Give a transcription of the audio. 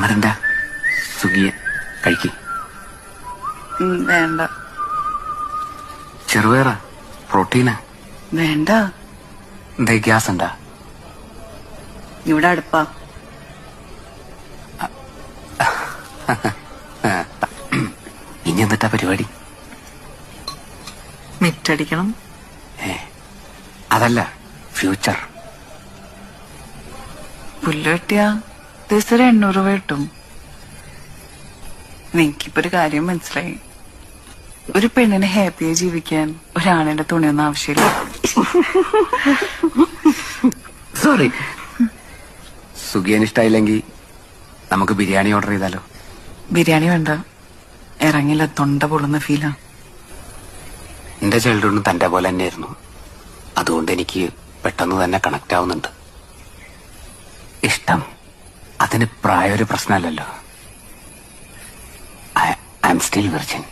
മരണ്ട സുഖിയ കഴിക്ക്. വേണ്ട. ചെറുപയറ പ്രോട്ടീനാ. വേണ്ട. എന്താ ഗ്യാസ് ഉണ്ടാ? ഇവിടെ അടുപ്പാ. ഇനി എന്നിട്ടാ പരിപാടി? മിറ്റടിക്കണം. അതല്ല, ഫ്യൂച്ചർ. പുല്ല് വെട്ടിയാ ദിവസം 800 രൂപ കിട്ടും. നിനക്കിപ്പോ ഒരു കാര്യം മനസ്സിലായി. ഒരു പെണ്ണിനെ ഹാപ്പിയായി ജീവിക്കാൻ ഒരാണിന്റെ തുണിയൊന്നും ആവശ്യമില്ല. സോറി. സുഖിയന് ഇഷ്ടായില്ലെങ്കിൽ നമുക്ക് ബിരിയാണി ഓർഡർ ചെയ്താലോ? ബിരിയാണി വേണ്ട. ഇറങ്ങില്ല, തൊണ്ട പൊള്ളുന്ന ഫീലാ. എന്റെ ചൈൽഡ്ഹുഡും തന്റെ പോലെ തന്നെയായിരുന്നു. അതുകൊണ്ട് എനിക്ക് പെട്ടെന്ന് തന്നെ കണക്ട് ആവുന്നുണ്ട്. ഇഷ്ടം അതിന് പ്രായം ഒരു പ്രശ്നമല്ലല്ലോ. I am still virgin.